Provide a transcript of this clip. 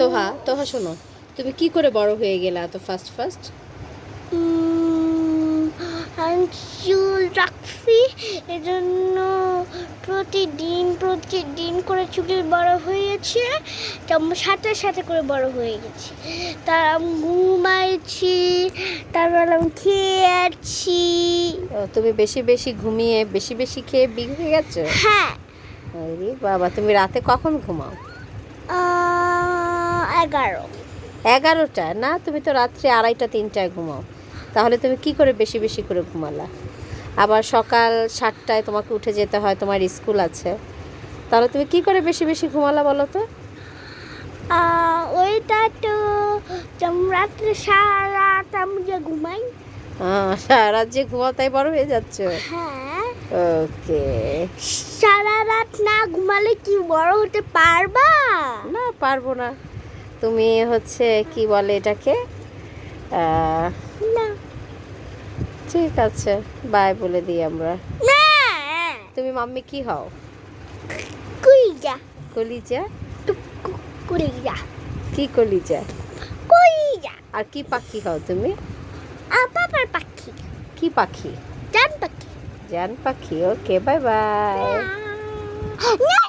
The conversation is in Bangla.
তোহা তোহা শোনো, তুমি কি করে বড় হয়ে গেলে এত ফাস্ট ফাস্ট? আমি চুল রাখছি, এজন্য প্রতিদিন প্রতিদিন করে চুল বড় হয়েছে, তেমন সাথে সাথে করে বড় হয়ে গেছে। তার আমি ঘুমাইছি, তারপর আমি খেয়েছি। তুমি বেশি বেশি ঘুমিয়ে বেশি বেশি খেয়ে বিগ হয়ে গেছো? হ্যাঁ। আরে বাবা, তুমি রাতে কখন ঘুমাও? 11। 11টা না, তুমি তো রাত্রে 2:30 3টায় ঘুমাও। তাহলে তুমি কি করে বেশি বেশি করে ঘুমালা? আবার সকাল 7টায় তোমাকে উঠে যেতে হয়, তোমার স্কুল আছে। তাহলে তুমি কি করে বেশি বেশি ঘুমালা বলো তো? ওইটা তো যেমন রাত্রে সারা রাত আমি যে ঘুমাই। সারা রাত যে ঘুমাও তাই বড় হয়ে যাচ্ছ? হ্যাঁ। ওকে। সারা রাত না ঘুমালে কি বড় হতে পারবা? না, পারবো না। তুমি হচ্ছে কি বলে এটাকে, না ঠিক আছে, বাই বলে দিই আমরা। না, তুমি মাম্মি কি হও? কলিজা। কলিজা? কলিজা। কি কলিজা? কলিজা। আর কি পাখি হও তুমি? পাপার পাখি। কি পাখি? জান পাখি। জান পাখি। ওকে, বাই বাই। না